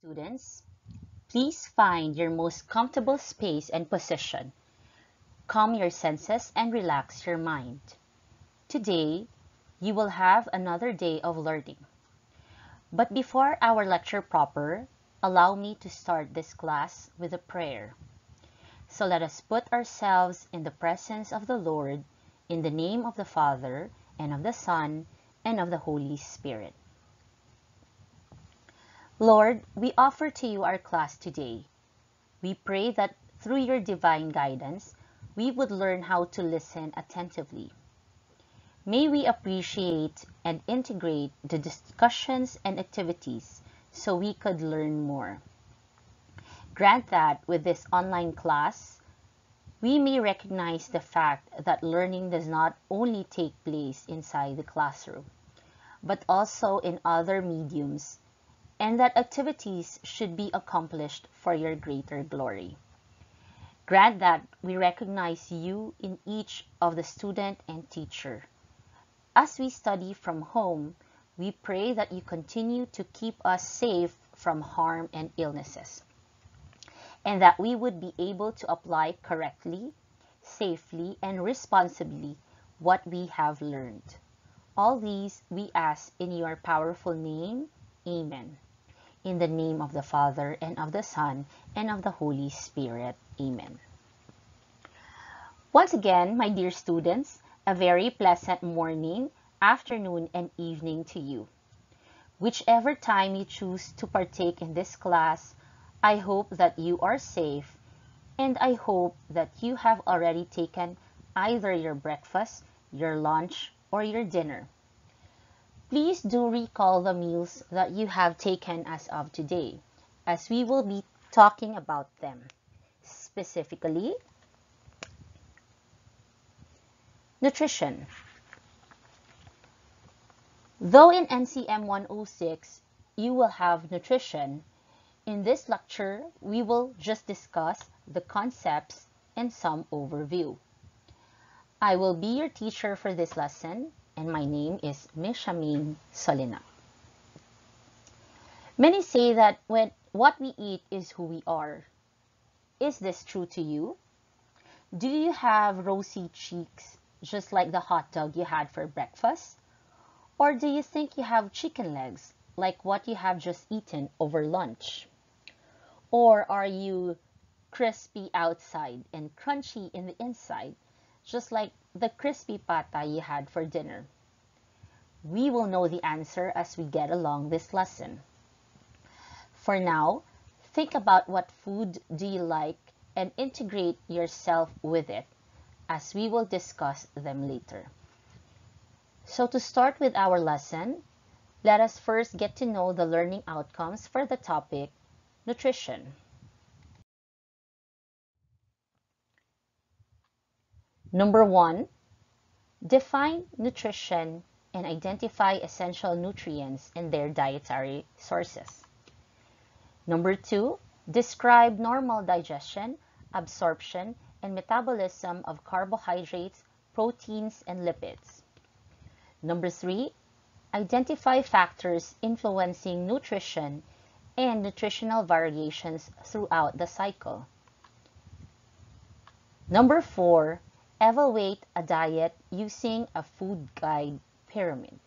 Students, please find your most comfortable space and position. Calm your senses and relax your mind. Today, you will have another day of learning. But before our lecture proper, allow me to start this class with a prayer. So let us put ourselves in the presence of the Lord in the name of the Father, and of the Son, and of the Holy Spirit. Lord, we offer to you our class today. We pray that through your divine guidance, we would learn how to listen attentively. May we appreciate and integrate the discussions and activities so we could learn more. Grant that with this online class, we may recognize the fact that learning does not only take place inside the classroom, but also in other mediums, and that activities should be accomplished for your greater glory. Grant that we recognize you in each of the student and teacher. As we study from home, we pray that you continue to keep us safe from harm and illnesses, and that we would be able to apply correctly, safely, and responsibly what we have learned. All these we ask in your powerful name. Amen. In the name of the Father, and of the Son, and of the Holy Spirit. Amen. Once again, my dear students, a very pleasant morning, afternoon, and evening to you. Whichever time you choose to partake in this class, I hope that you are safe, and I hope that you have already taken either your breakfast, your lunch, or your dinner. Please do recall the meals that you have taken as of today, as we will be talking about them. Specifically, nutrition. Though in NCM 106 you will have nutrition, in this lecture we will just discuss the concepts and some overview. I will be your teacher for this lesson, and my name is Ms. Shamin Solina. Many say that what we eat is who we are. Is this true to you? Do you have rosy cheeks just like the hot dog you had for breakfast? Or do you think you have chicken legs like what you have just eaten over lunch? Or are you crispy outside and crunchy in the inside, just like the crispy pata you had for dinner? We will know the answer as we get along this lesson. For now, think about what food do you like and integrate yourself with it, as we will discuss them later. So to start with our lesson, let us first get to know the learning outcomes for the topic, nutrition. Number 1, define nutrition and identify essential nutrients and their dietary sources. Number 2, describe normal digestion, absorption, and metabolism of carbohydrates, proteins, and lipids. Number 3, identify factors influencing nutrition and nutritional variations throughout the cycle. Number 4, evaluate a diet using a food guide pyramid.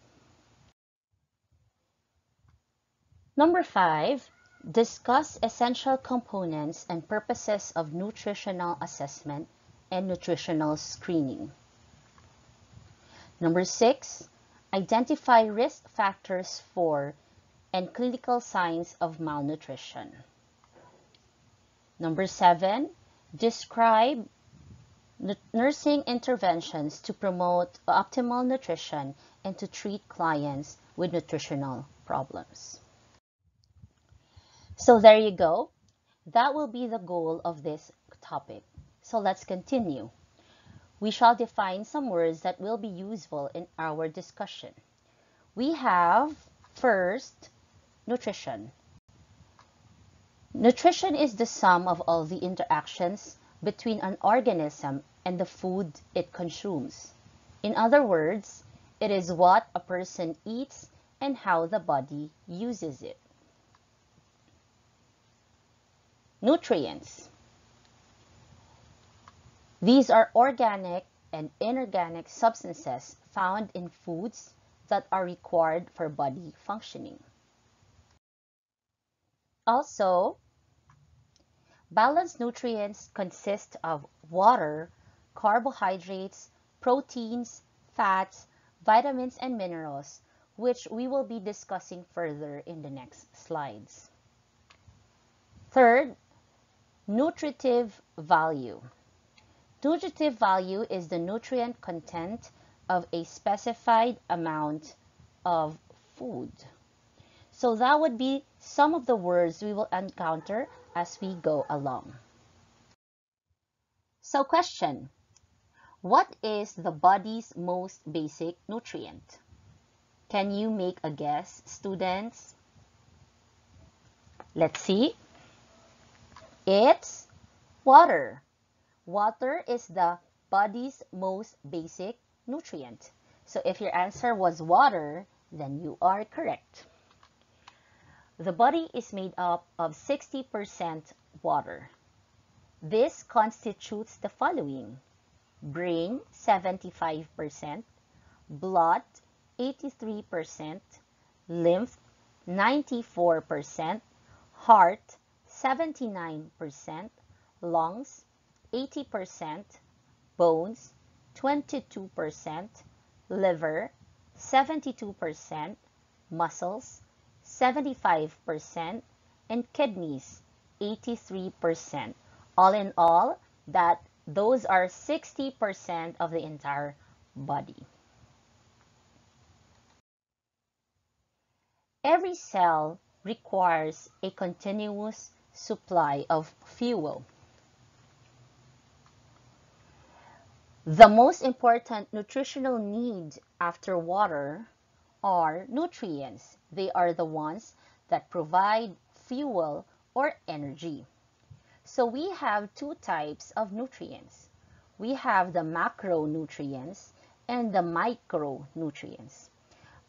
Number 5, discuss essential components and purposes of nutritional assessment and nutritional screening. Number 6, identify risk factors for and clinical signs of malnutrition. Number 7, describe nursing interventions to promote optimal nutrition and to treat clients with nutritional problems. So there you go. That will be the goal of this topic. So let's continue. We shall define some words that will be useful in our discussion. We have, first, nutrition. Nutrition is the sum of all the interactions between an organism and the food it consumes. In other words, it is what a person eats and how the body uses it. Nutrients. These are organic and inorganic substances found in foods that are required for body functioning. Also, balanced nutrients consist of water, carbohydrates, proteins, fats, vitamins, and minerals, which we will be discussing further in the next slides. Third, nutritive value. Nutritive value is the nutrient content of a specified amount of food. So that would be some of the words we will encounter as we go along. So question, what is the body's most basic nutrient? Can you make a guess, students? Let's see. It's water. Water is the body's most basic nutrient. So if your answer was water, then you are correct. The body is made up of 60% water. This constitutes the following: brain 75%, blood 83%, lymph 94%, heart 79%, lungs 80%, bones 22%, liver 72%, muscles 75%, and kidneys 83%. All in all, those are 60% of the entire body. Every cell requires a continuous supply of fuel. The most important nutritional need after water are nutrients. They are the ones that provide fuel or energy. So we have two types of nutrients. We have the macronutrients and the micronutrients.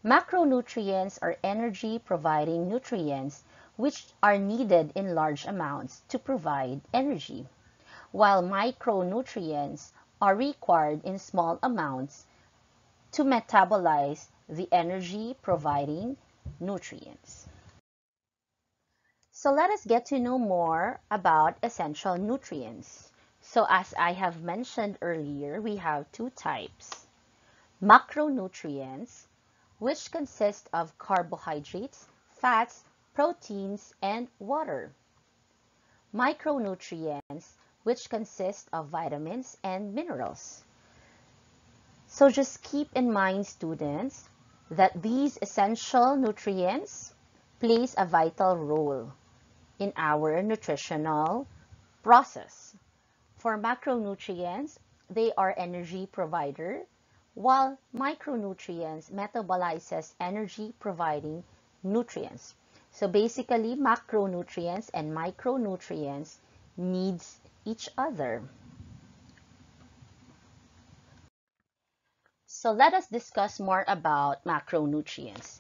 Macronutrients are energy-providing nutrients which are needed in large amounts to provide energy, while micronutrients are required in small amounts to metabolize the energy-providing nutrients. So let us get to know more about essential nutrients. So as I have mentioned earlier, we have two types. Macronutrients, which consist of carbohydrates, fats, proteins, and water. Micronutrients, which consist of vitamins and minerals. So just keep in mind, students, that these essential nutrients plays a vital role in our nutritional process. For macronutrients, they are energy provider, while micronutrients metabolizes energy providing nutrients. So basically, macronutrients and micronutrients needs each other. So let us discuss more about macronutrients.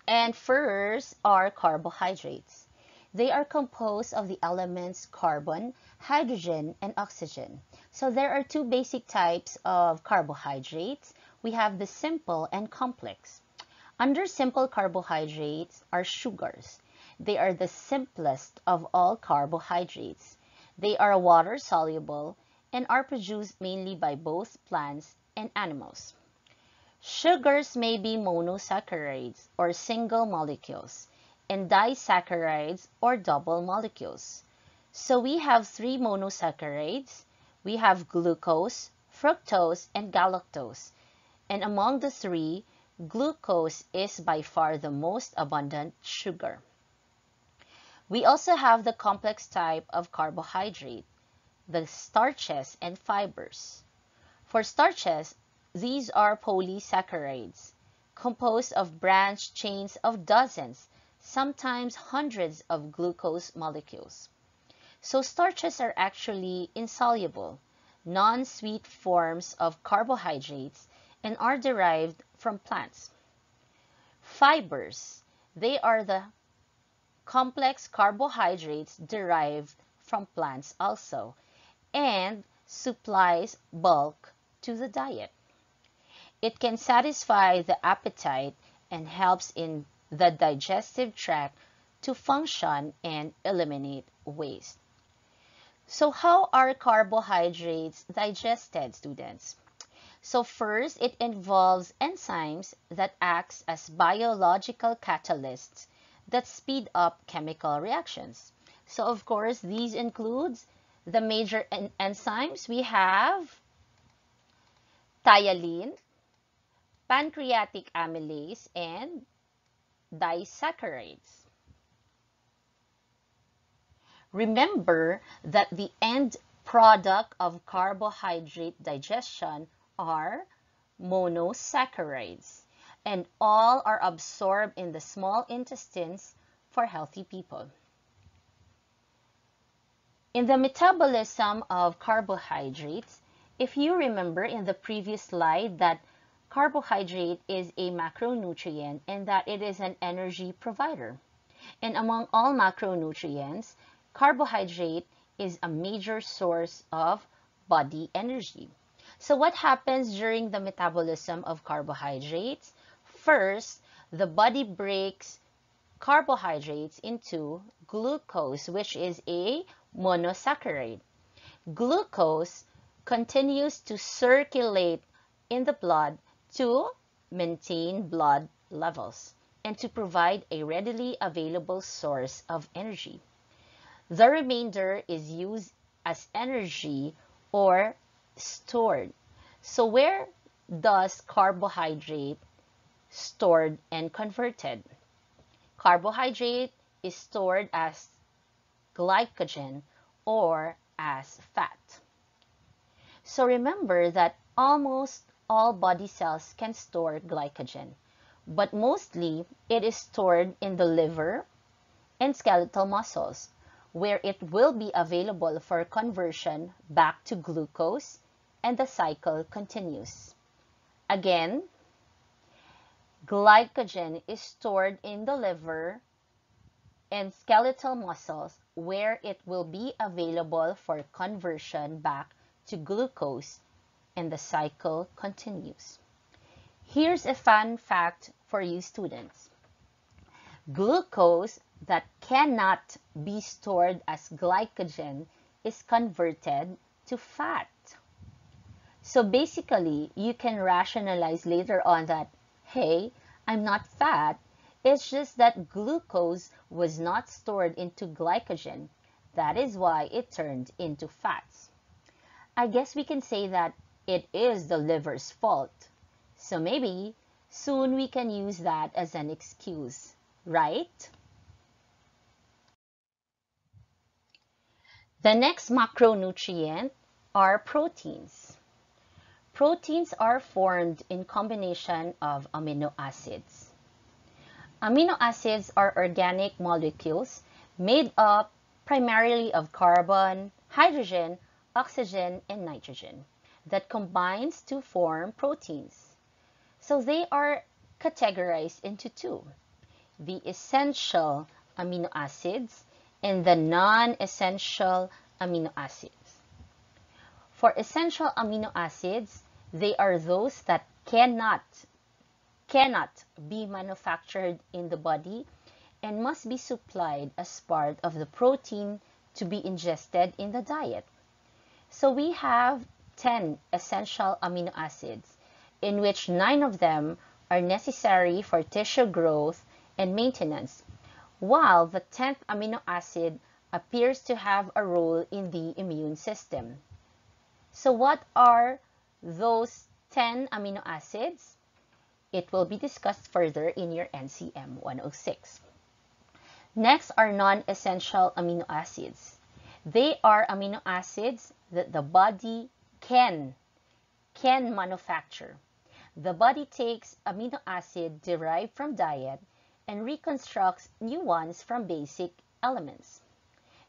And first are carbohydrates. They are composed of the elements carbon, hydrogen, and oxygen. So there are two basic types of carbohydrates. We have the simple and complex. Under simple carbohydrates are sugars. They are the simplest of all carbohydrates. They are water soluble and are produced mainly by both plants and animals. Sugars may be monosaccharides or single molecules, and disaccharides or double molecules. So we have three monosaccharides. We have glucose, fructose, and galactose. And among the three, glucose is by far the most abundant sugar. We also have the complex type of carbohydrate, the starches and fibers. For starches, these are polysaccharides, composed of branched chains of dozens, sometimes hundreds of glucose molecules. So starches are actually insoluble, non-sweet forms of carbohydrates and are derived from plants. Fibers, they are the complex carbohydrates derived from plants also, and supplies bulk to the diet. It can satisfy the appetite and helps in the digestive tract to function and eliminate waste. So how are carbohydrates digested, students? So first, it involves enzymes that act as biological catalysts that speed up chemical reactions. So of course, these includes the major enzymes. We have thiolene, pancreatic amylase, and disaccharides. Remember that the end product of carbohydrate digestion are monosaccharides, and all are absorbed in the small intestines for healthy people. In the metabolism of carbohydrates, if you remember in the previous slide that carbohydrate is a macronutrient and that it is an energy provider. And among all macronutrients, carbohydrate is a major source of body energy. So what happens during the metabolism of carbohydrates? First, the body breaks carbohydrates into glucose, which is a monosaccharide. Glucose continues to circulate in the blood to maintain blood levels and to provide a readily available source of energy. The remainder is used as energy or stored. So where does carbohydrate stored and converted? Carbohydrate is stored as glycogen or as fat. So remember that almost all body cells can store glycogen, but mostly it is stored in the liver and skeletal muscles, where it will be available for conversion back to glucose, and the cycle continues. Again, glycogen is stored in the liver and skeletal muscles, where it will be available for conversion back to glucose, and the cycle continues. Here's a fun fact for you students. Glucose that cannot be stored as glycogen is converted to fat. So basically, you can rationalize later on that, hey, I'm not fat. It's just that glucose was not stored into glycogen. That is why it turned into fats. I guess we can say that it is the liver's fault. So maybe soon we can use that as an excuse, right? The next macronutrient are proteins. Proteins are formed in combination of amino acids. Amino acids are organic molecules made up primarily of carbon, hydrogen, oxygen, and nitrogen that combines to form proteins. So they are categorized into two: the essential amino acids and the non-essential amino acids. For essential amino acids, they are those that cannot be manufactured in the body and must be supplied as part of the protein to be ingested in the diet. So we have 10 essential amino acids, in which 9 of them are necessary for tissue growth and maintenance, while the 10th amino acid appears to have a role in the immune system. So what are those 10 amino acids? It will be discussed further in your NCM 106. Next are non-essential amino acids. They are amino acids that the body can manufacture. The body takes amino acid derived from diet and reconstructs new ones from basic elements.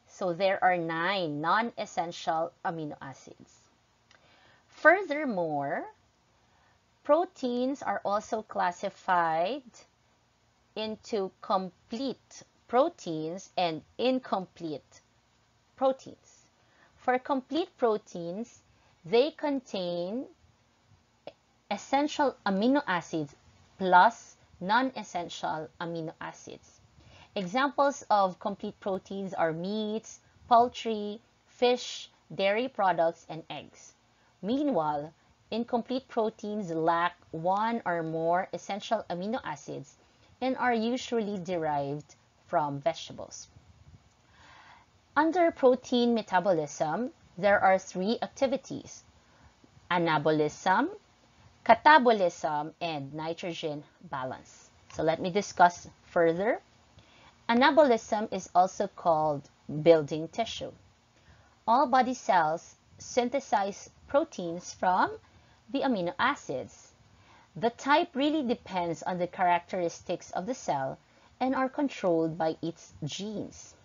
So there are 9 non-essential amino acids. Furthermore, proteins are also classified into complete proteins and incomplete proteins. For complete proteins, they contain essential amino acids plus non-essential amino acids. Examples of complete proteins are meats, poultry, fish, dairy products, and eggs. Meanwhile, incomplete proteins lack one or more essential amino acids and are usually derived from vegetables. Under protein metabolism, there are three activities: anabolism, catabolism, and nitrogen balance. So let me discuss further. Anabolism is also called building tissue. All body cells synthesize proteins from the amino acids. The type really depends on the characteristics of the cell and are controlled by its genes.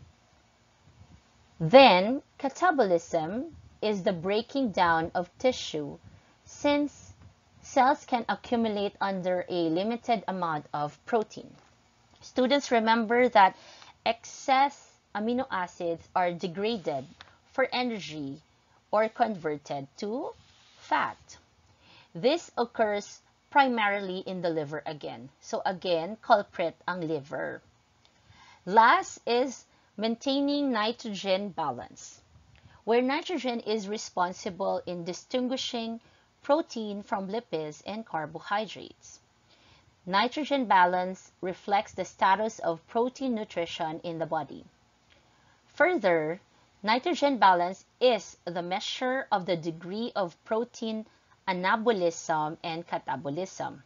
Then, catabolism is the breaking down of tissue, since cells can accumulate under a limited amount of protein. Students, remember that excess amino acids are degraded for energy or converted to fat. This occurs primarily in the liver again. So again, culprit ang liver. Last is maintaining nitrogen balance, where nitrogen is responsible in distinguishing protein from lipids and carbohydrates. Nitrogen balance reflects the status of protein nutrition in the body. Further, nitrogen balance is the measure of the degree of protein anabolism and catabolism.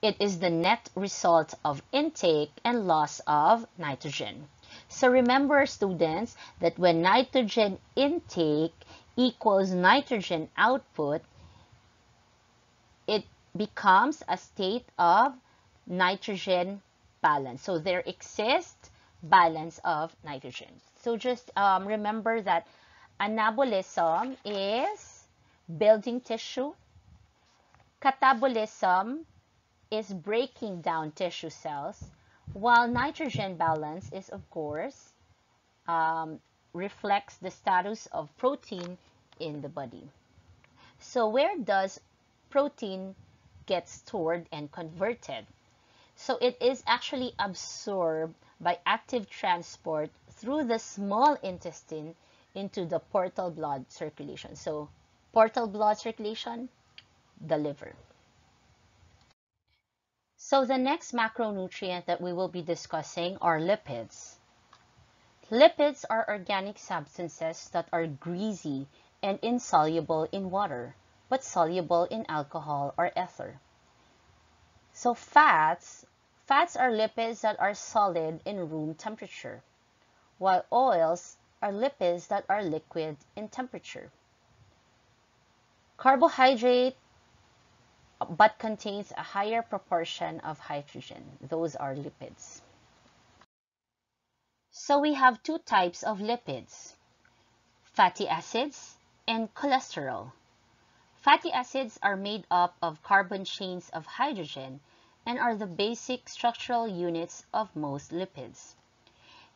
It is the net result of intake and loss of nitrogen. So remember, students, that when nitrogen intake equals nitrogen output, it becomes a state of nitrogen balance. So there exists balance of nitrogen. So just remember that anabolism is building tissue. Catabolism is breaking down tissue cells, while nitrogen balance is, of course, reflects the status of protein in the body. So where does protein get stored and converted? So it is actually absorbed by active transport through the small intestine into the portal blood circulation. So portal blood circulation, the liver. So the next macronutrient that we will be discussing are lipids. Lipids are organic substances that are greasy and insoluble in water, but soluble in alcohol or ether. So fats are lipids that are solid in room temperature, while oils are lipids that are liquid in temperature. Carbohydrate but contains a higher proportion of hydrogen. Those are lipids. So we have two types of lipids: fatty acids and cholesterol. Fatty acids are made up of carbon chains of hydrogen and are the basic structural units of most lipids.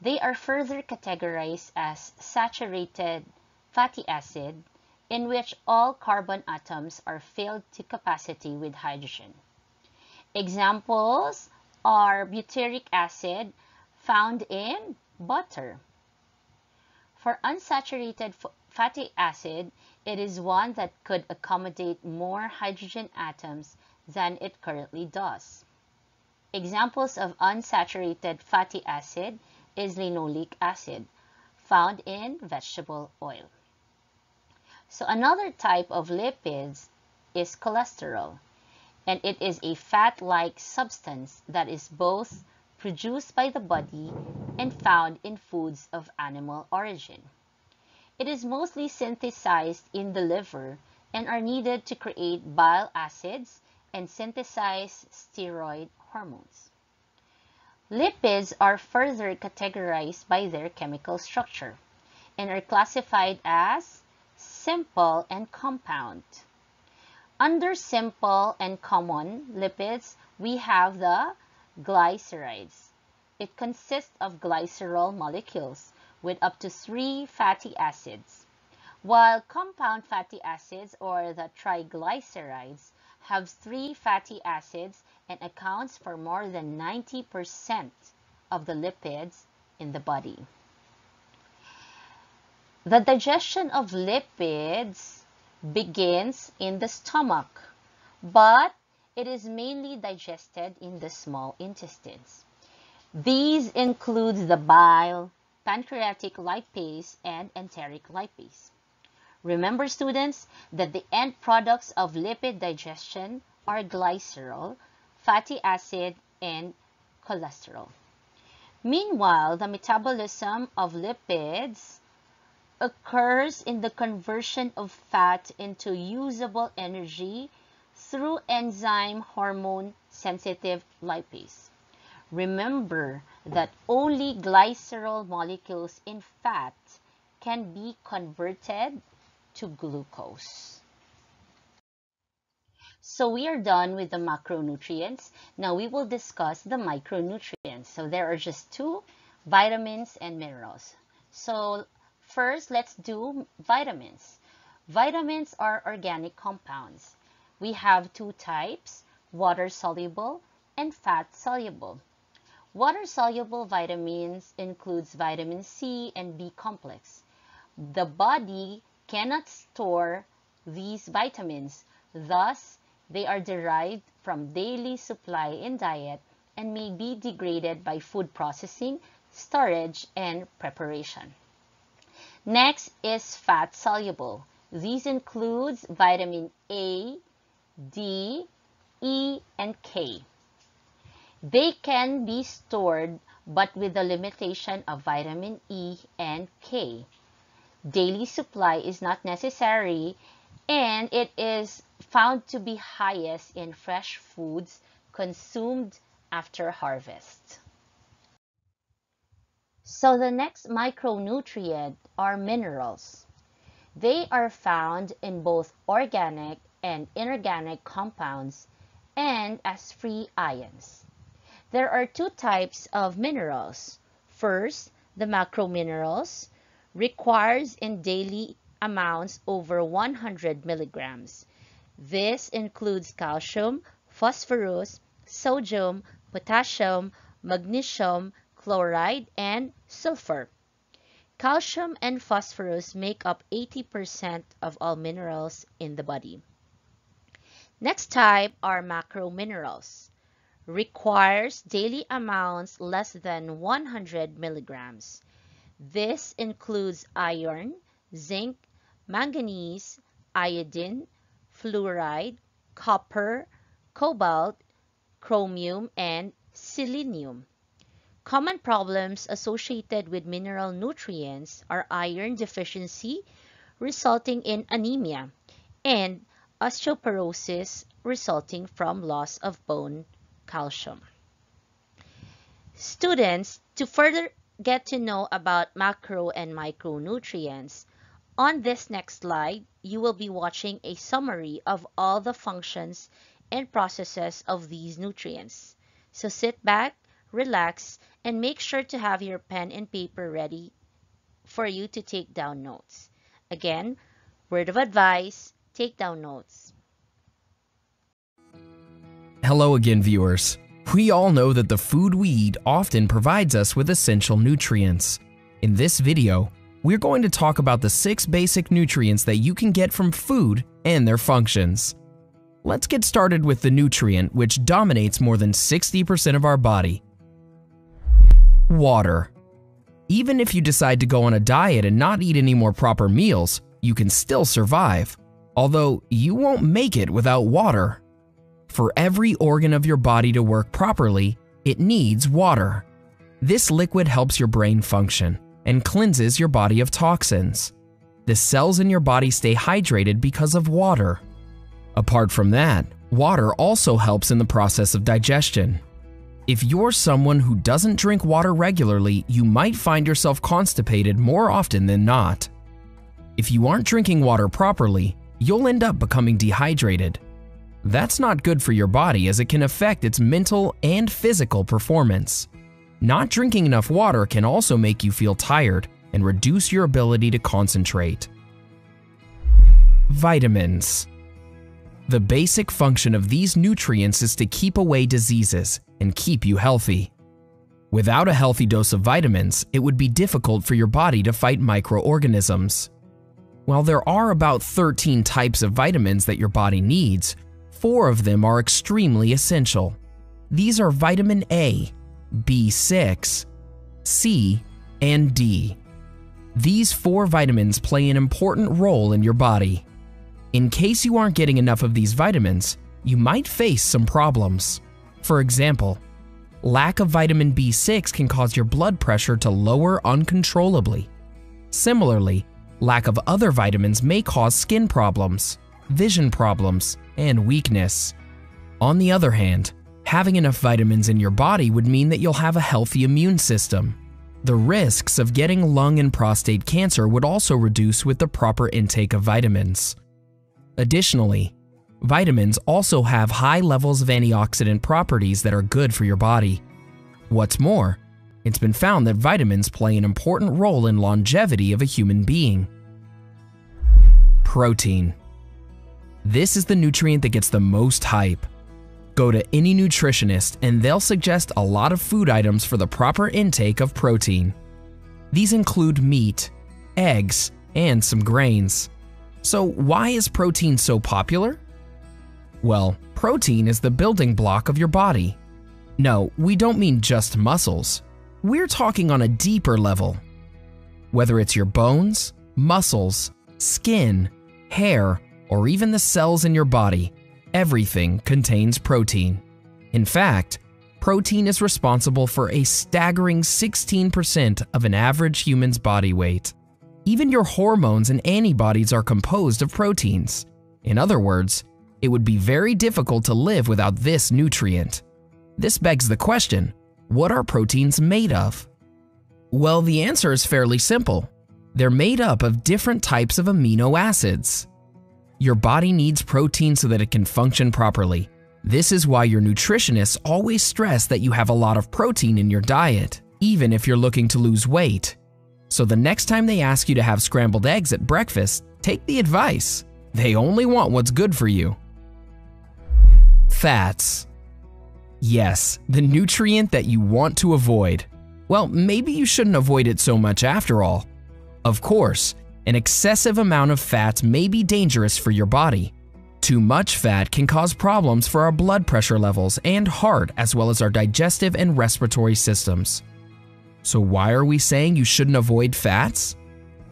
They are further categorized as saturated fatty acid, in which all carbon atoms are filled to capacity with hydrogen. Examples are butyric acid, found in butter. For unsaturated fatty acid, it is one that could accommodate more hydrogen atoms than it currently does. Examples of unsaturated fatty acid is linoleic acid, found in vegetable oil. So another type of lipids is cholesterol, and it is a fat-like substance that is both produced by the body and found in foods of animal origin. It is mostly synthesized in the liver and are needed to create bile acids and synthesize steroid hormones. Lipids are further categorized by their chemical structure and are classified as simple and compound. Under simple and common lipids, we have the glycerides. It consists of glycerol molecules, with up to 3 fatty acids, while compound fatty acids, or the triglycerides, have 3 fatty acids and accounts for more than 90% of the lipids in the body. The digestion of lipids begins in the stomach, but it is mainly digested in the small intestines. These include the bile, pancreatic lipase, and enteric lipase. Remember, students, that the end products of lipid digestion are glycerol, fatty acid, and cholesterol. Meanwhile, the metabolism of lipids occurs in the conversion of fat into usable energy through enzyme hormone-sensitive lipase. Remember that only glycerol molecules in fat can be converted to glucose. So we are done with the macronutrients. Now we will discuss the micronutrients. So there are just 2, vitamins and minerals. So first, let's do vitamins. Vitamins are organic compounds. We have 2 types, water-soluble and fat-soluble. Water-soluble vitamins includes vitamin C and B complex. The body cannot store these vitamins, thus they are derived from daily supply in diet and may be degraded by food processing, storage, and preparation. Next is fat-soluble. These includes vitamin A, D, E, and K. They can be stored, but with the limitation of vitamin E and K. Daily supply is not necessary, and it is found to be highest in fresh foods consumed after harvest. So the next micronutrient are minerals. They are found in both organic and inorganic compounds and as free ions. There are 2 types of minerals. First, the macrominerals, requires in daily amounts over 100 milligrams. This includes calcium, phosphorus, sodium, potassium, magnesium, chloride, and sulfur. Calcium and phosphorus make up 80% of all minerals in the body. Next type are macrominerals. Requires daily amounts less than 100 milligrams. This includes iron, zinc, manganese, iodine, fluoride, copper, cobalt, chromium, and selenium. Common problems associated with mineral nutrients are iron deficiency, resulting in anemia, and osteoporosis resulting from loss of bone calcium. Students, to further get to know about macro and micronutrients, on this next slide, you will be watching a summary of all the functions and processes of these nutrients. So sit back, relax, and make sure to have your pen and paper ready for you to take down notes. Again, word of advice, take down notes. Hello again, viewers. We all know that the food we eat often provides us with essential nutrients. In this video, we're going to talk about the 6 basic nutrients that you can get from food and their functions. Let's get started with the nutrient which dominates more than 60% of our body. Water. Even if you decide to go on a diet and not eat any more proper meals, you can still survive, although you won't make it without water. For every organ of your body to work properly, it needs water. This liquid helps your brain function and cleanses your body of toxins. The cells in your body stay hydrated because of water. Apart from that, water also helps in the process of digestion. If you're someone who doesn't drink water regularly, you might find yourself constipated more often than not. If you aren't drinking water properly, you'll end up becoming dehydrated. That's not good for your body as it can affect its mental and physical performance. Not drinking enough water can also make you feel tired, and reduce your ability to concentrate. Vitamins. The basic function of these nutrients is to keep away diseases and keep you healthy. Without a healthy dose of vitamins, it would be difficult for your body to fight microorganisms. While there are about 13 types of vitamins that your body needs, 4 of them are extremely essential. These are vitamin A, B6, C, and D. These 4 vitamins play an important role in your body. In case you aren't getting enough of these vitamins, you might face some problems. For example, lack of vitamin B6 can cause your blood pressure to lower uncontrollably. Similarly, lack of other vitamins may cause skin problems, vision problems, and weakness. On the other hand, having enough vitamins in your body would mean that you'll have a healthy immune system. The risks of getting lung and prostate cancer would also reduce with the proper intake of vitamins. Additionally, vitamins also have high levels of antioxidant properties that are good for your body. What's more, it's been found that vitamins play an important role in longevity of a human being. Protein. This is the nutrient that gets the most hype. Go to any nutritionist and they'll suggest a lot of food items for the proper intake of protein. These include meat, eggs, and some grains. So why is protein so popular? Well, protein is the building block of your body. No, we don't mean just muscles. We're talking on a deeper level. Whether it's your bones, muscles, skin, hair, or even the cells in your body, everything contains protein. In fact, protein is responsible for a staggering 16% of an average human's body weight. Even your hormones and antibodies are composed of proteins. In other words, it would be very difficult to live without this nutrient. This begs the question, what are proteins made of? Well, the answer is fairly simple. They're made up of different types of amino acids. Your body needs protein so that it can function properly. This is why your nutritionists always stress that you have a lot of protein in your diet, even if you're looking to lose weight. So the next time they ask you to have scrambled eggs at breakfast, take the advice. They only want what's good for you. Fats. Yes, the nutrient that you want to avoid. Well, maybe you shouldn't avoid it so much after all. Of course, an excessive amount of fats may be dangerous for your body. Too much fat can cause problems for our blood pressure levels and heart, as well as our digestive and respiratory systems. So why are we saying you shouldn't avoid fats?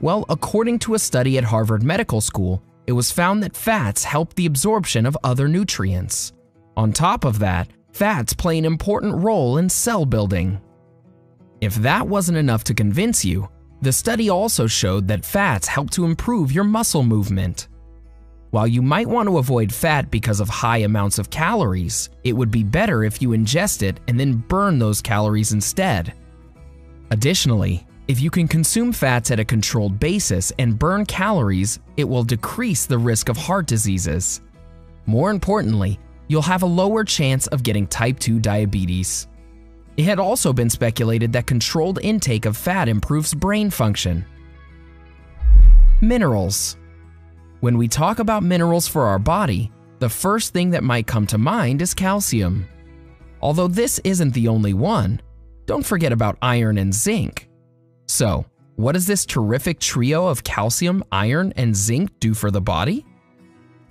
Well, according to a study at Harvard Medical School, it was found that fats help the absorption of other nutrients. On top of that, fats play an important role in cell building. If that wasn't enough to convince you, the study also showed that fats help to improve your muscle movement. While you might want to avoid fat because of high amounts of calories, it would be better if you ingest it and then burn those calories instead. Additionally, if you can consume fats at a controlled basis and burn calories, it will decrease the risk of heart diseases. More importantly, you'll have a lower chance of getting type 2 diabetes. It had also been speculated that controlled intake of fat improves brain function. Minerals. When we talk about minerals for our body, the first thing that might come to mind is calcium. Although this isn't the only one, don't forget about iron and zinc. So, what does this terrific trio of calcium, iron, and zinc do for the body?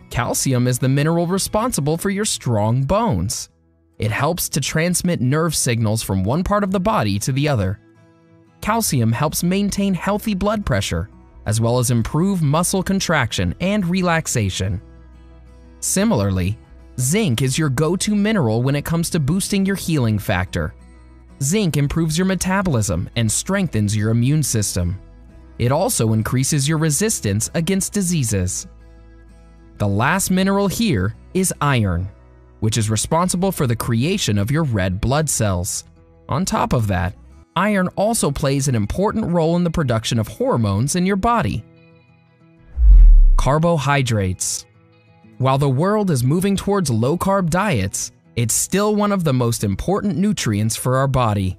Calcium is the mineral responsible for your strong bones. It helps to transmit nerve signals from one part of the body to the other. Calcium helps maintain healthy blood pressure, as well as improve muscle contraction and relaxation. Similarly, zinc is your go-to mineral when it comes to boosting your healing factor. Zinc improves your metabolism and strengthens your immune system. It also increases your resistance against diseases. The last mineral here is iron, which is responsible for the creation of your red blood cells. On top of that, iron also plays an important role in the production of hormones in your body. Carbohydrates. While the world is moving towards low-carb diets, it's still one of the most important nutrients for our body.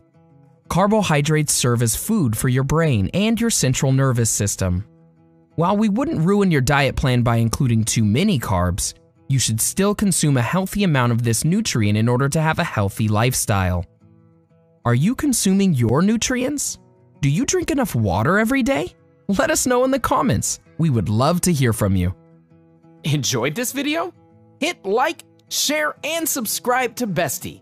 Carbohydrates serve as food for your brain and your central nervous system. While we wouldn't ruin your diet plan by including too many carbs, you should still consume a healthy amount of this nutrient in order to have a healthy lifestyle. Are you consuming your nutrients? Do you drink enough water every day? Let us know in the comments. We would love to hear from you. Enjoyed this video? Hit like, share, and subscribe to Bestie.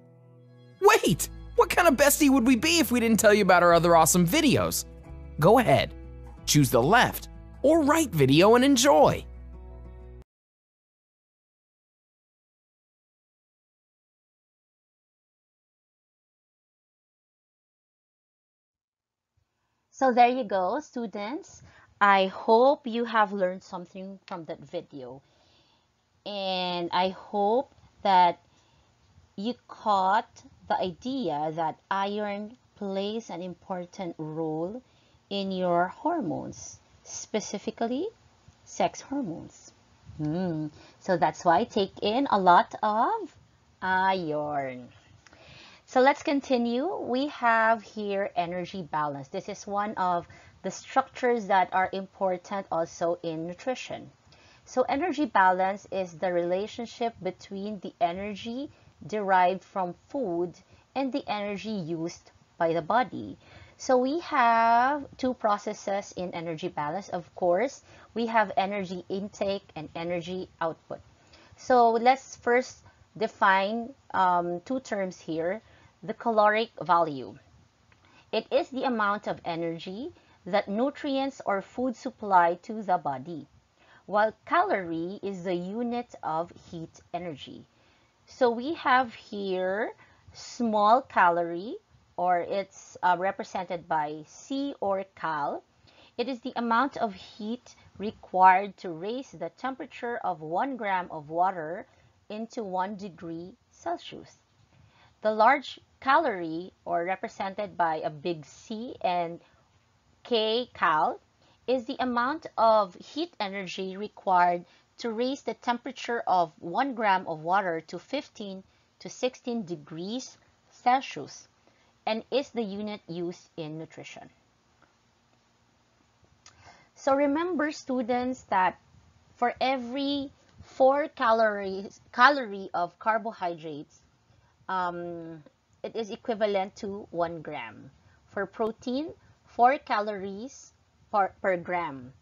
Wait! What kind of bestie would we be if we didn't tell you about our other awesome videos? Go ahead, choose the left or right video and enjoy. So there you go, students. I hope you have learned something from that video. And I hope that you caught the idea that iron plays an important role in your hormones, specifically sex hormones. So that's why take in a lot of iron. So let's continue. We have here energy balance. This is one of the structures that are important also in nutrition. So energy balance is the relationship between the energy derived from food and the energy used by the body. So we have two processes in energy balance. Of course, we have energy intake and energy output. So let's first define two terms here. The caloric value. It is the amount of energy that nutrients or food supply to the body, while calorie is the unit of heat energy. So we have here small calorie, or it's represented by C or cal. It is the amount of heat required to raise the temperature of 1 gram of water into 1 degree Celsius. The large calorie, or represented by a big C and K cal, is the amount of heat energy required to raise the temperature of 1 gram of water to 15 to 16 degrees Celsius and is the unit used in nutrition. So remember, students, that for every 4 calorie of carbohydrates, it is equivalent to 1 gram. For protein, 4 calories per gram.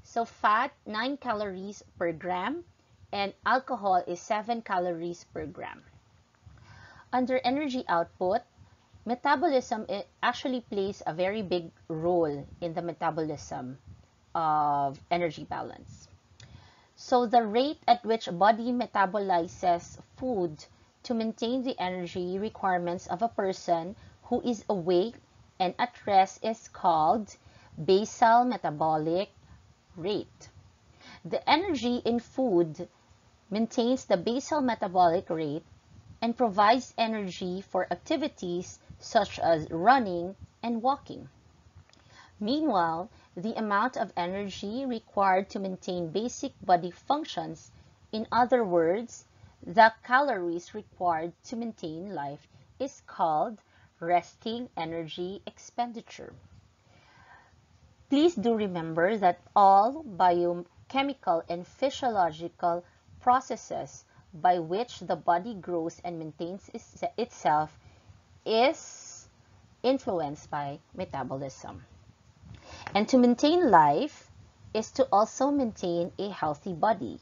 So fat, 9 calories per gram, and alcohol is 7 calories per gram. Under energy output, metabolism actually plays a very big role in the metabolism of energy balance. So the rate at which body metabolizes food to maintain the energy requirements of a person who is awake and at rest is called basal metabolic rate. The energy in food maintains the basal metabolic rate and provides energy for activities such as running and walking. Meanwhile, the amount of energy required to maintain basic body functions, in other words, the calories required to maintain life, is called resting energy expenditure. Please do remember that all biochemical and physiological processes by which the body grows and maintains itself is influenced by metabolism. And to maintain life is to also maintain a healthy body.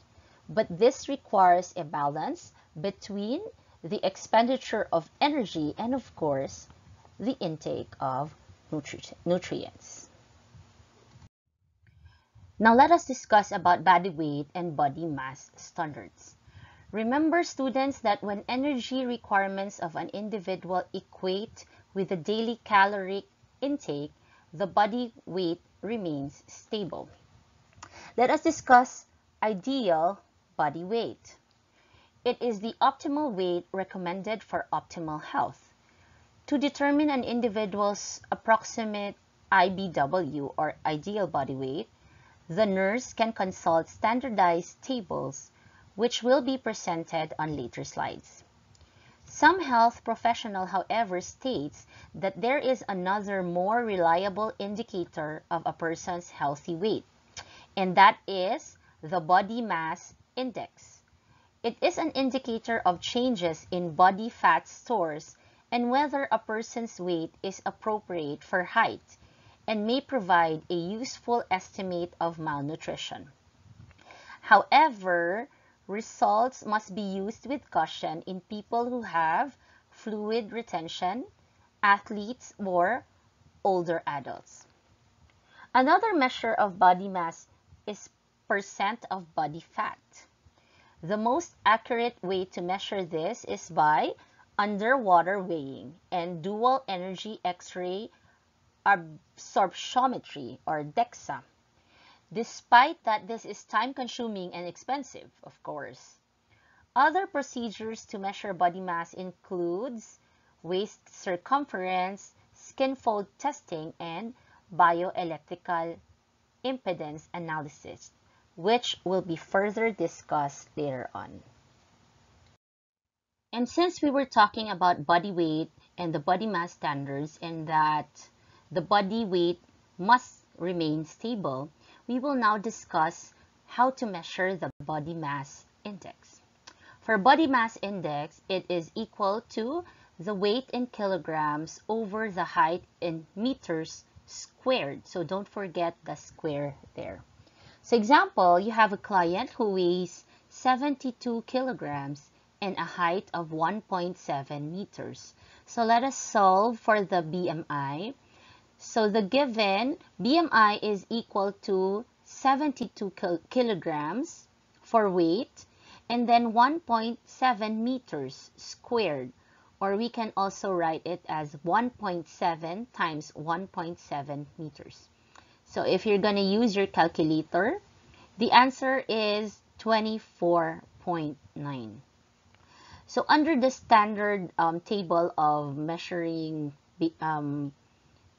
But this requires a balance between the expenditure of energy and, of course, the intake of nutrients. Now let us discuss about body weight and body mass standards. Remember, students, that when energy requirements of an individual equate with the daily caloric intake, the body weight remains stable. Let us discuss ideal body weight. It is the optimal weight recommended for optimal health. To determine an individual's approximate IBW, or ideal body weight, the nurse can consult standardized tables which will be presented on later slides. Some health professional, however, states that there is another more reliable indicator of a person's healthy weight, and that is the body mass index. It is an indicator of changes in body fat stores and whether a person's weight is appropriate for height, and may provide a useful estimate of malnutrition. However, results must be used with caution in people who have fluid retention, athletes, or older adults. Another measure of body mass is percent of body fat. The most accurate way to measure this is by underwater weighing and dual energy X-ray absorptiometry, or DEXA. Despite that this is time-consuming and expensive, of course. Other procedures to measure body mass includes waist circumference, skin fold testing, and bioelectrical impedance analysis, which will be further discussed later on. And since we were talking about body weight and the body mass standards, and that the body weight must remain stable, we will now discuss how to measure the body mass index. For body mass index, it is equal to the weight in kilograms over the height in meters squared. So don't forget the square there. So example, you have a client who weighs 72 kilograms and a height of 1.7 meters. So let us solve for the BMI. So the given BMI is equal to 72 kilograms for weight, and then 1.7 meters squared, or we can also write it as 1.7 times 1.7 meters. So if you're going to use your calculator, the answer is 24.9. So under the standard table of measuring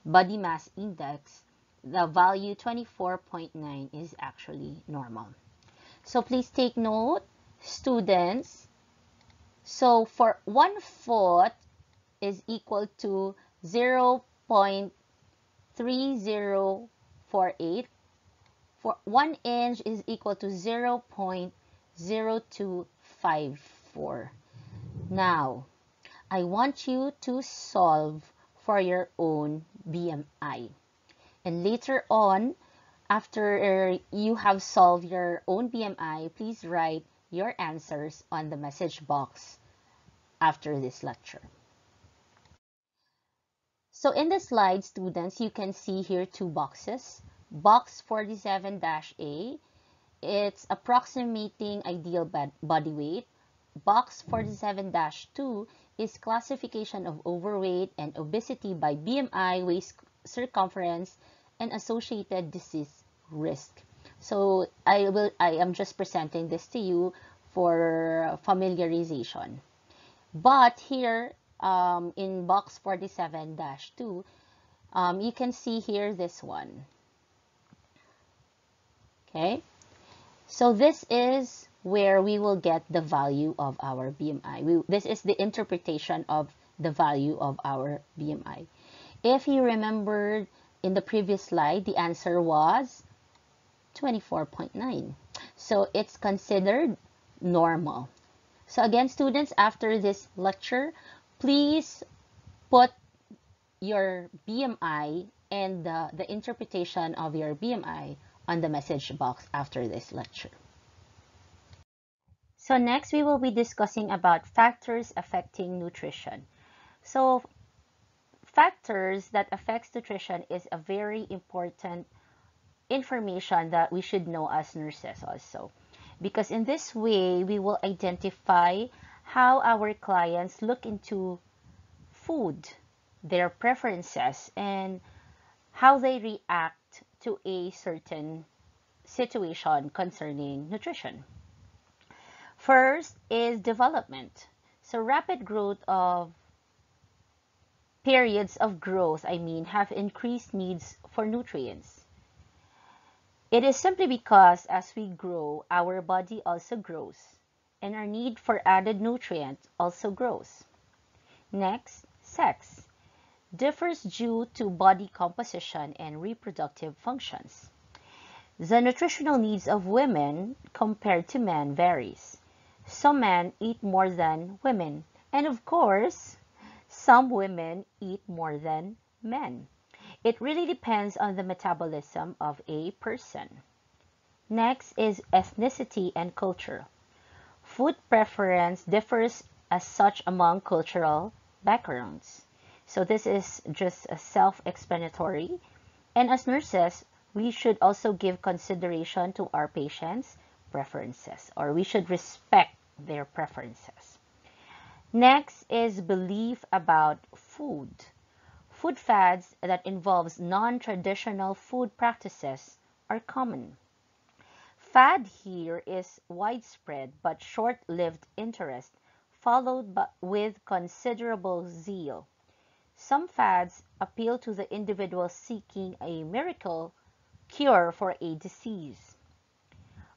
body mass index, the value 24.9 is actually normal. So please take note, students. So for 1 foot is equal to 0.3048. For 1 inch is equal to 0.0254. Now, I want you to solve for your own BMI. And later on, after you have solved your own BMI, please write your answers on the message box after this lecture. So in the slide, students, you can see here 2 boxes. Box 47-A, it's approximating ideal body weight. Box 47-2 is classification of overweight and obesity by BMI, waist circumference, and associated disease risk. So I am just presenting this to you for familiarization. But here in box 47-2, you can see here this one. Okay, so this is where we will get the value of our BMI. This is the interpretation of the value of our BMI. If you remembered in the previous slide, the answer was 24.9. So it's considered normal. So again, students, after this lecture, please put your BMI and the interpretation of your BMI on the message box after this lecture. So next, we will be discussing about factors affecting nutrition. So factors that affects nutrition is a very important information that we should know as nurses also, because in this way we will identify how our clients look into food, their preferences, and how they react to a certain situation concerning nutrition. First is development. So rapid growth of periods of growth, have increased needs for nutrients. It is simply because as we grow, our body also grows, and our need for added nutrients also grows. Next, sex differs due to body composition and reproductive functions. The nutritional needs of women compared to men varies. Some men eat more than women, and of course, some women eat more than men. It really depends on the metabolism of a person. Next is ethnicity and culture. Food preference differs as such among cultural backgrounds. So this is just a self-explanatory. And as nurses, we should also give consideration to our patients' preferences, or we should respect their preferences. Next is belief about food. Food fads that involves non-traditional food practices are common. Fad here is widespread but short-lived interest followed with considerable zeal. Some fads appeal to the individual seeking a miracle cure for a disease.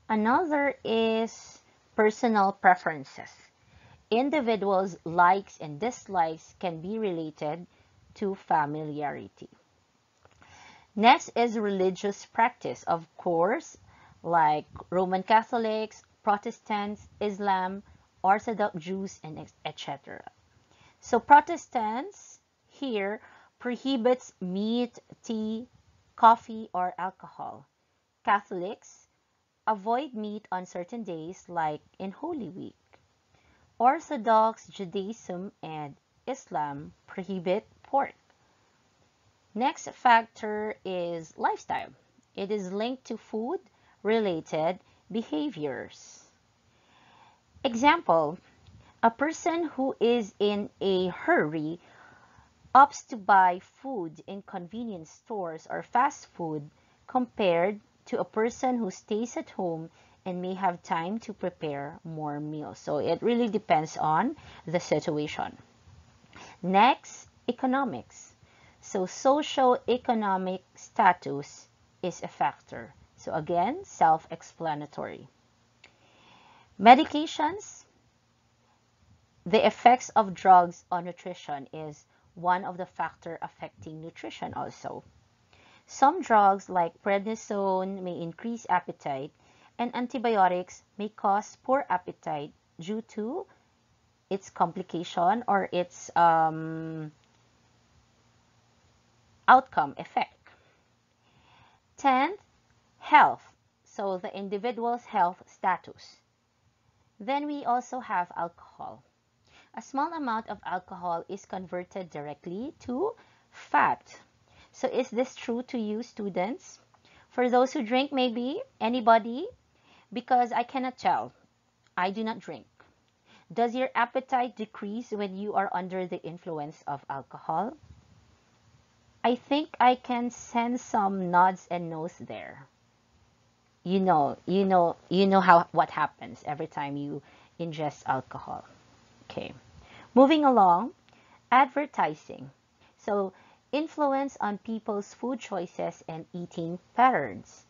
Another is personal preferences. Individuals' likes and dislikes can be related to familiarity. Next is religious practice. Of course, like Roman Catholics, Protestants, Islam, Orthodox Jews, and etc. So Protestants here prohibits meat, tea, coffee, or alcohol. Catholics avoid meat on certain days like in Holy Week. Orthodox Judaism and Islam prohibit pork. Next factor is lifestyle. It is linked to food-related behaviors. Example, a person who is in a hurry opts to buy food in convenience stores or fast food compared to a person who stays at home and may have time to prepare more meals. So it really depends on the situation. Next, economics. So socio-economic status is a factor. So again, self-explanatory. Medications. The effects of drugs on nutrition is one of the factors affecting nutrition also. Some drugs like prednisone may increase appetite, and antibiotics may cause poor appetite due to its complication or its outcome effect. 10th, health. So the individual's health status. Then we also have alcohol. A small amount of alcohol is converted directly to fat. So is this true to you, students? For those who drink, maybe? Anybody? Because I cannot tell. I do not drink. Does your appetite decrease when you are under the influence of alcohol? I think I can sense some nods and no's there. You know what happens every time you ingest alcohol. Okay. Moving along, advertising. So, influence on people's food choices and eating patterns.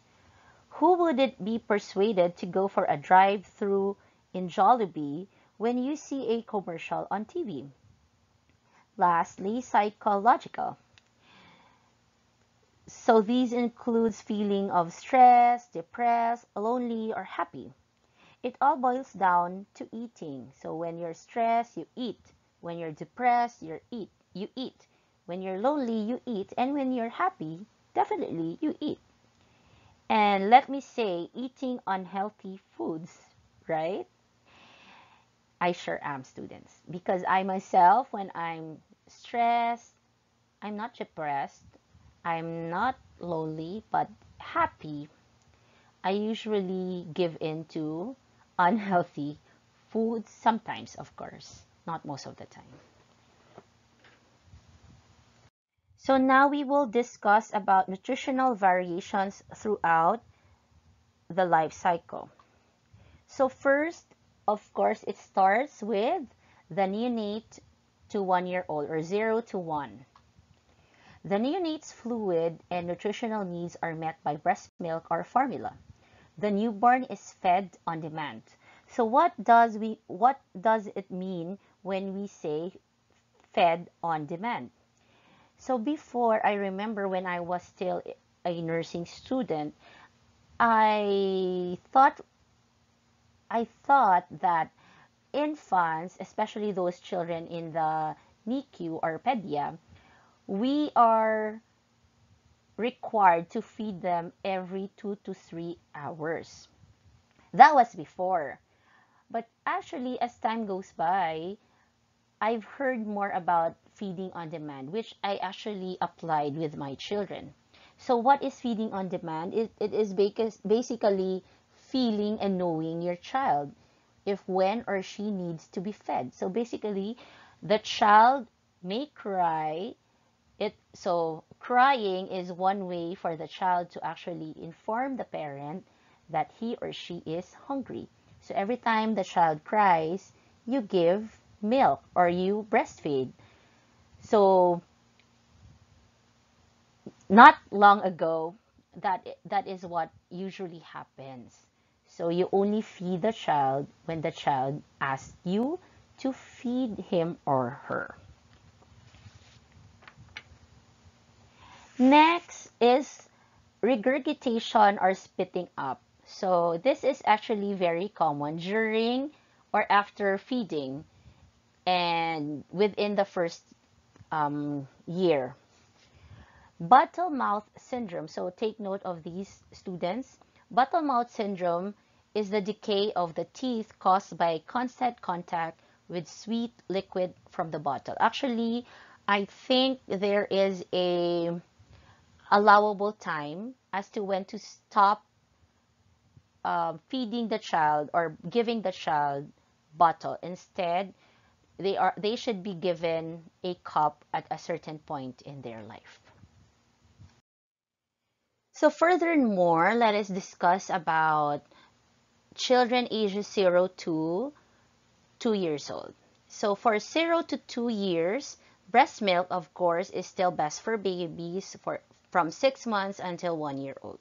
Who wouldn't be persuaded to go for a drive-through in Jollibee when you see a commercial on TV? Lastly, psychological. So these includes feeling of stress, depressed, lonely, or happy. It all boils down to eating. So when you're stressed, you eat. When you're depressed, you eat. When you're lonely, you eat. And when you're happy, definitely you eat. And let me say, eating unhealthy foods, right? I sure am, students. Because I myself, when I'm stressed, I'm not depressed, I'm not lonely, but happy, I usually give in to unhealthy foods sometimes, of course, not most of the time. So now we will discuss about nutritional variations throughout the life cycle. So first, of course, it starts with the neonate to 1 year old or 0 to 1. The neonate's fluid and nutritional needs are met by breast milk or formula. The newborn is fed on demand. So what does it mean when we say fed on demand. So before, I remember when I was still a nursing student, I thought that infants, especially those children in the NICU or pedia, we are required to feed them every 2 to 3 hours. That was before. But actually, as time goes by, I've heard more about feeding on demand, which I actually applied with my children. So what is feeding on demand? It is basically feeling and knowing your child if when or she needs to be fed. So basically, the child may cry. So crying is one way for the child to actually inform the parent that he or she is hungry. So every time the child cries, you give milk or you breastfeed. So not long ago, that is what usually happens. So you only feed the child when the child asks you to feed him or her. Next is regurgitation or spitting up. So this is actually very common during or after feeding and within the first year. Bottle mouth syndrome. So take note of these, students. Bottle mouth syndrome is the decay of the teeth caused by constant contact with sweet liquid from the bottle. Actually, I think there is a allowable time as to when to stop feeding the child or giving the child bottle. Instead, they should be given a cup at a certain point in their life. So furthermore, let us discuss about children ages 0 to 2 years old. So for 0 to 2 years, breast milk, of course, is still best for babies from 6 months until 1 year old.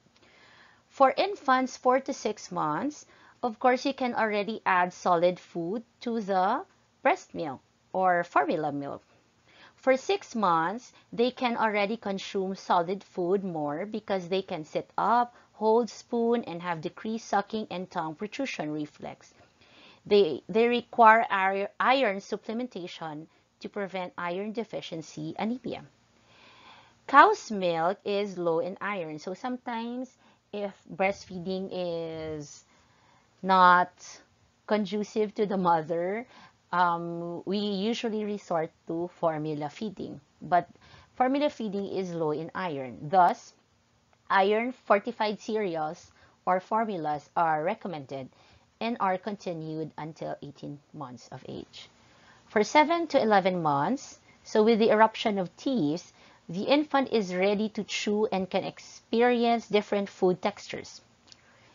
For infants 4 to 6 months, of course, you can already add solid food to the breast milk or formula milk. For 6 months, they can already consume solid food more because they can sit up, hold spoon, and have decreased sucking and tongue protrusion reflex. They require iron supplementation to prevent iron deficiency anemia. Cow's milk is low in iron, so sometimes if breastfeeding is not conducive to the mother, we usually resort to formula feeding. But formula feeding is low in iron. Thus, iron fortified cereals or formulas are recommended and are continued until 18 months of age. For 7 to 11 months, so with the eruption of teeth, the infant is ready to chew and can experience different food textures.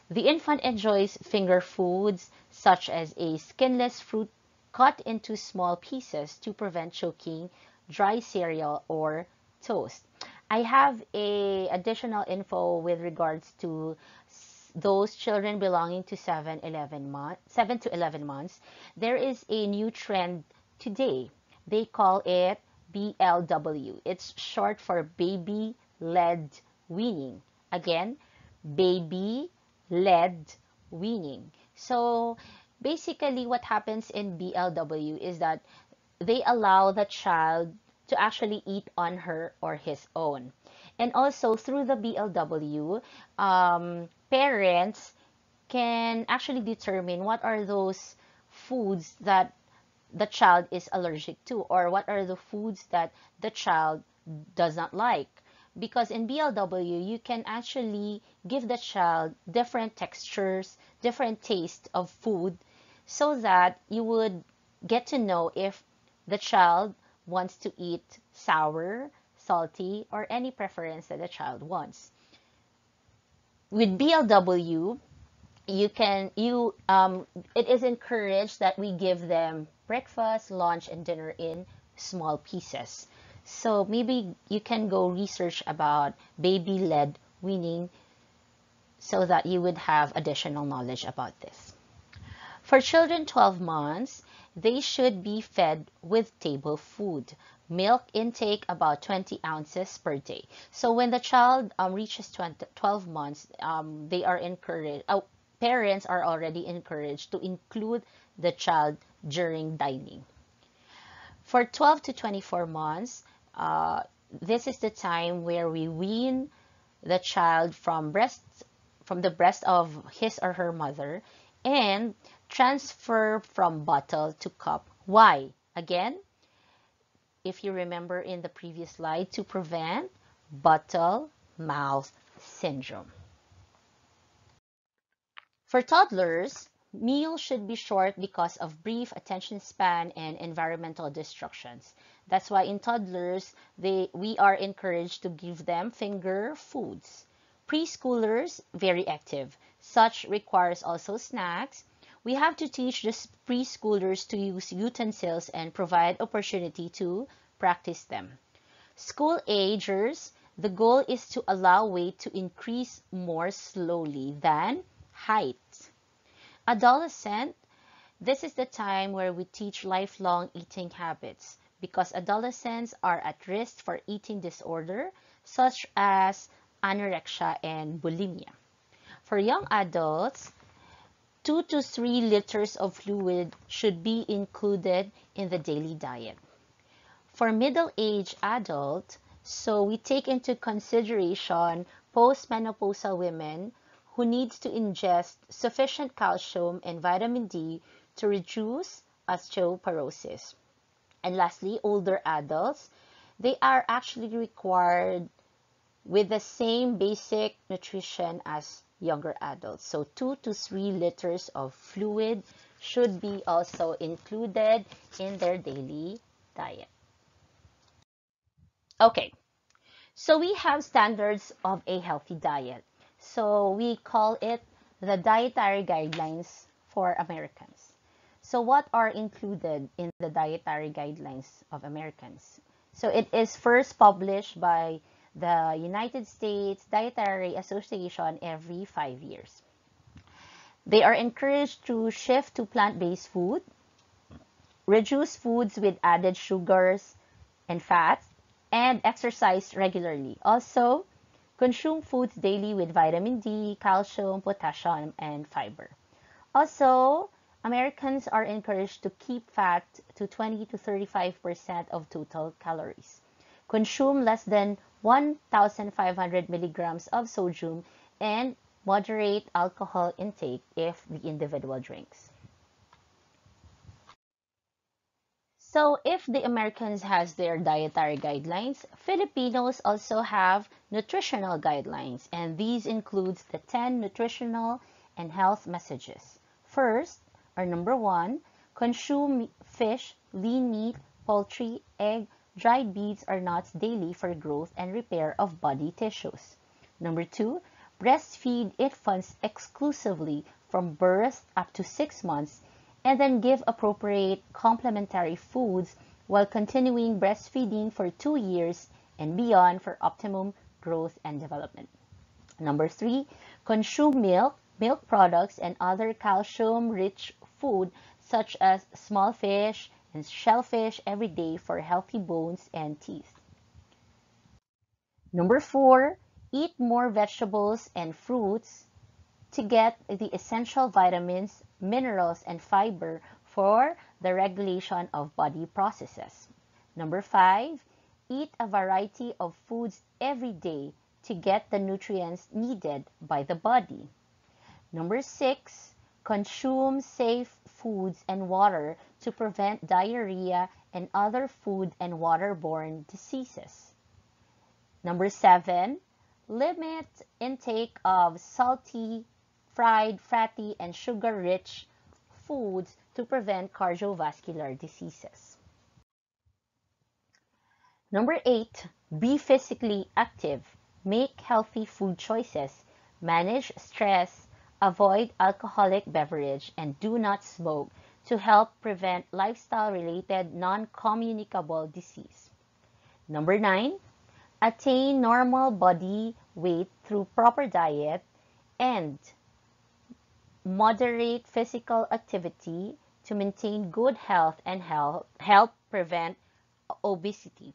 The infant enjoys finger foods such as a skinless fruit cut into small pieces to prevent choking, dry cereal, or toast. I have a additional info with regards to those children belonging to 7 to 11 months. There is a new trend today. They call it BLW. It's short for baby-led weaning. Again, baby-led weaning. So basically what happens in BLW is that they allow the child to actually eat on her or his own. And also through the BLW, parents can actually determine what are those foods that the child is allergic to or what are the foods that the child does not like. Because in BLW, you can actually give the child different textures, different tastes of food so that you would get to know if the child wants to eat sour, salty, or any preference that the child wants. With BLW, it is encouraged that we give them breakfast, lunch, and dinner in small pieces. So maybe you can go research about baby-led weaning so that you would have additional knowledge about this. For children 12 months, they should be fed with table food. Milk intake about 20 ounces per day. So when the child reaches 12 months, they are encouraged, parents are already encouraged to include the child during dining. For 12 to 24 months, this is the time where we wean the child from the breast of his or her mother and transfer from bottle to cup. Why? Again, if you remember in the previous slide, to prevent bottle mouth syndrome. For toddlers, meals should be short because of brief attention span and environmental distractions. That's why in toddlers, we are encouraged to give them finger foods. Preschoolers, very active. Such requires also snacks. We have to teach the preschoolers to use utensils and provide opportunity to practice them. School agers, the goal is to allow weight to increase more slowly than height. Adolescent, this is the time where we teach lifelong eating habits because adolescents are at risk for eating disorder such as anorexia and bulimia. For young adults, 2 to 3 liters of fluid should be included in the daily diet. For middle-aged adults, so we take into consideration postmenopausal women who needs to ingest sufficient calcium and vitamin D to reduce osteoporosis. And lastly, older adults, they are actually required with the same basic nutrition as younger adults. So 2 to 3 liters of fluid should be also included in their daily diet. Okay, so we have standards of a healthy diet. So we call it the dietary guidelines for Americans. So what are included in the dietary guidelines of Americans? So it is first published by the United States Dietary Association every 5 years. They are encouraged to shift to plant-based food, reduce foods with added sugars and fats, and exercise regularly. Also, consume foods daily with vitamin D, calcium, potassium, and fiber. Also, Americans are encouraged to keep fat to 20 to 35% of total calories. Consume less than 1,500 milligrams of sodium and moderate alcohol intake if the individual drinks. So if the Americans has their dietary guidelines, Filipinos also have nutritional guidelines, and these includes the 10 nutritional and health messages. First, or number 1, consume fish, lean meat, poultry, egg, dried beets or nuts daily for growth and repair of body tissues. Number 2, breastfeed infants exclusively from birth up to 6 months and then give appropriate complementary foods while continuing breastfeeding for 2 years and beyond for optimum growth and development. Number 3, consume milk, milk products, and other calcium-rich food such as small fish and shellfish every day for healthy bones and teeth. Number 4, eat more vegetables and fruits to get the essential vitamins, minerals, and fiber for the regulation of body processes. Number 5, eat a variety of foods every day to get the nutrients needed by the body. Number 6, consume safe foods and water to prevent diarrhea and other food and waterborne diseases. Number 7, limit intake of salty, fried, fatty, and sugar-rich foods to prevent cardiovascular diseases. Number 8, be physically active. Make healthy food choices. Manage stress. Avoid alcoholic beverage and do not smoke to help prevent lifestyle-related non-communicable disease. Number 9, attain normal body weight through proper diet and moderate physical activity to maintain good health and help prevent obesity.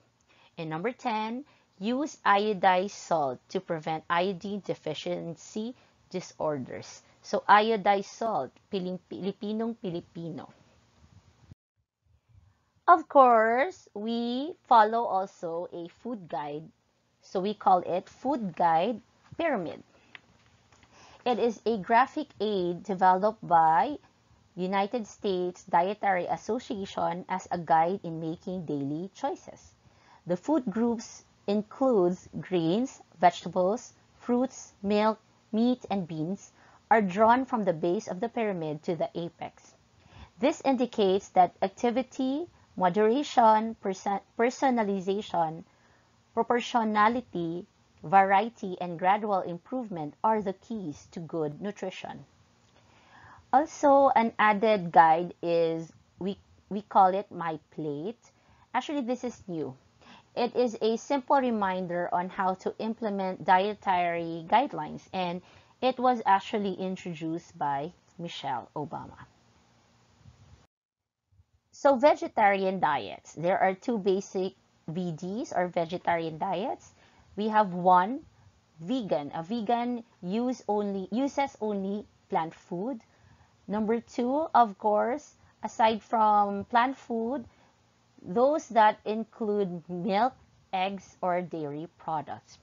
And number 10, use iodized salt to prevent iodine deficiency disorders. So iodized salt, Pilipinong Pilipino. Of course, we follow also a food guide. So we call it Food Guide Pyramid. It is a graphic aid developed by United States Dietary Association as a guide in making daily choices. The food groups includes grains, vegetables, fruits, milk, meat, and beans are drawn from the base of the pyramid to the apex. This indicates that activity, moderation, personalization, proportionality, variety, and gradual improvement are the keys to good nutrition. Also, an added guide is, we call it My Plate. Actually, this is new. It is a simple reminder on how to implement dietary guidelines, and it was actually introduced by Michelle Obama. So vegetarian diets. There are two basic VDs or vegetarian diets. We have one, vegan. A vegan uses only plant food. Number two, of course, aside from plant food, those that include milk, eggs, or dairy products.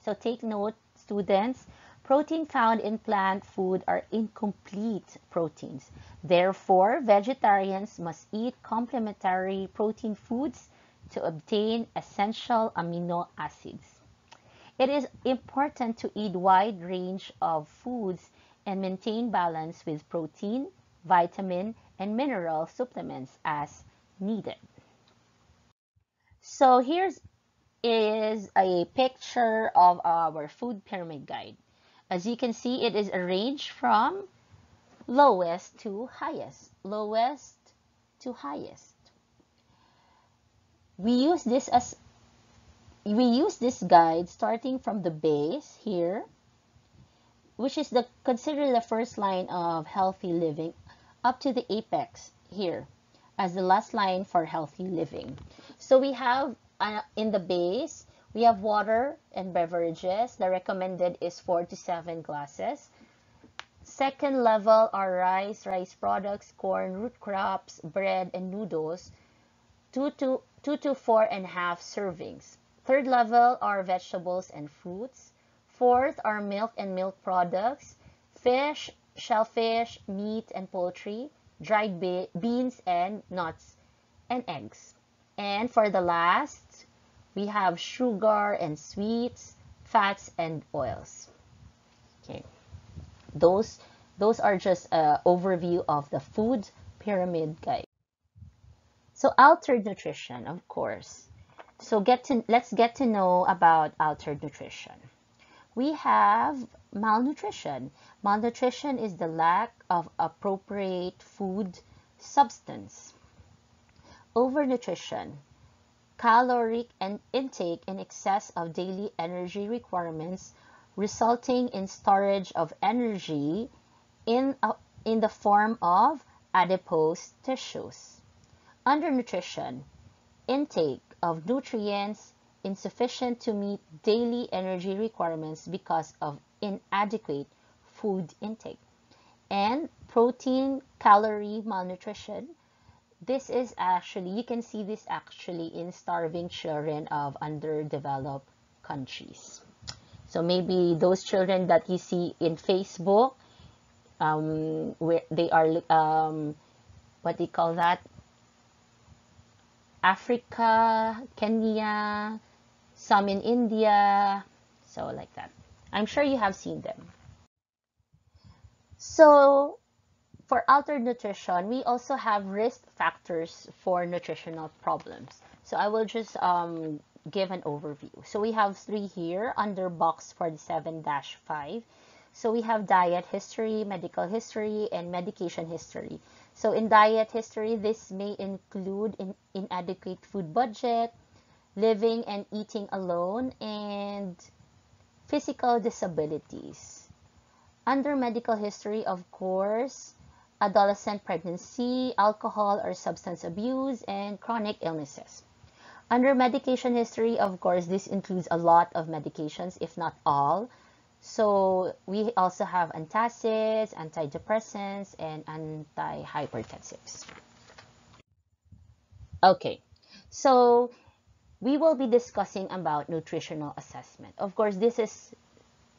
So take note, students, protein found in plant food are incomplete proteins. Therefore, vegetarians must eat complementary protein foods to obtain essential amino acids. It is important to eat a wide range of foods and maintain balance with protein, vitamin, and mineral supplements as needed. So here's is a picture of our food pyramid guide. As you can see, it is arranged from lowest to highest. Lowest to highest. We use this guide starting from the base here, which is considered the first line of healthy living, up to the apex here as the last line for healthy living. So we have in the base, we have water and beverages. The recommended is 4 to 7 glasses. Second level are rice products, corn, root crops, bread, and noodles, 2 to 4.5 servings. Third level are vegetables and fruits. Fourth are milk and milk products, fish, shellfish, meat and poultry, dried beans and nuts, and eggs. And for the last, we have sugar and sweets, fats and oils. Okay, those are just an overview of the food pyramid guide. So altered nutrition, of course. So let's get to know about altered nutrition. We have malnutrition. Malnutrition is the lack of appropriate food substance. Overnutrition, caloric intake in excess of daily energy requirements, resulting in storage of energy in the form of adipose tissues. Undernutrition, intake of nutrients insufficient to meet daily energy requirements because of inadequate food intake. And protein calorie malnutrition. This is actually, you can see this actually in starving children of underdeveloped countries. So maybe those children that you see in Facebook, where they are, what do you call that? Africa, Kenya, some in India, so like that. I'm sure you have seen them. So for altered nutrition, we also have risk factors for nutritional problems. So I will just give an overview. So we have 3 here under box 47-5. So we have diet history, medical history, and medication history. So in diet history, this may include inadequate food budget, living and eating alone, and physical disabilities. Under medical history, of course, adolescent pregnancy, alcohol or substance abuse, and chronic illnesses. Under medication history, of course, this includes a lot of medications, if not all. So we also have antacids, antidepressants, and antihypertensives. Okay, so we will be discussing about nutritional assessment. Of course, this is,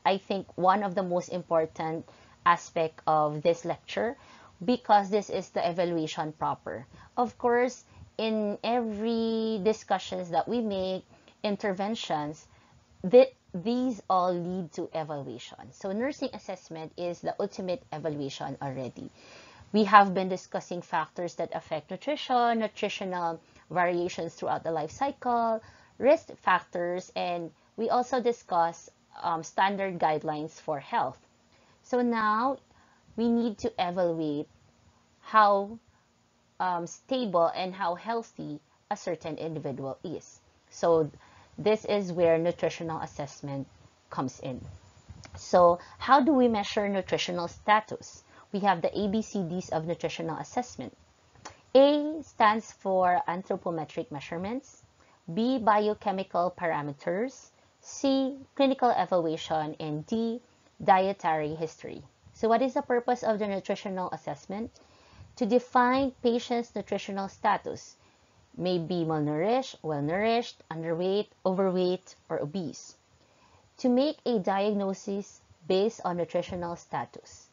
I think, one of the most important aspect of this lecture because this is the evaluation proper. Of course, in every discussions that we make, interventions, these all lead to evaluation. So nursing assessment is the ultimate evaluation already. We have been discussing factors that affect nutrition, nutritional variations throughout the life cycle, risk factors, and we also discuss standard guidelines for health. So now we need to evaluate how stable and how healthy a certain individual is. So this is where nutritional assessment comes in. So how do we measure nutritional status? We have the ABCDs of nutritional assessment. A stands for anthropometric measurements, B, biochemical parameters, C, clinical evaluation, and D, dietary history. So what is the purpose of the nutritional assessment? To define patients' nutritional status, may be malnourished, well-nourished, underweight, overweight, or obese. To make a diagnosis based on nutritional status.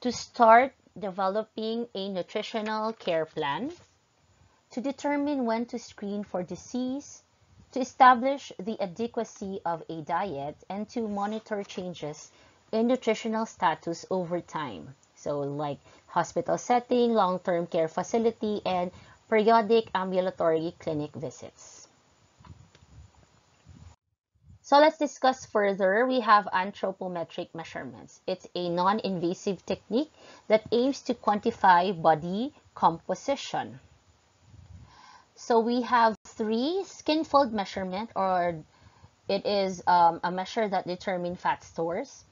To start developing a nutritional care plan. To determine when to screen for disease. To establish the adequacy of a diet, and to monitor changes in nutritional status over time. So like hospital setting, long-term care facility, and periodic ambulatory clinic visits. So let's discuss further. We have anthropometric measurements. It's a non-invasive technique that aims to quantify body composition. So we have 3, skin fold measurement, or it is a measure that determines fat stores.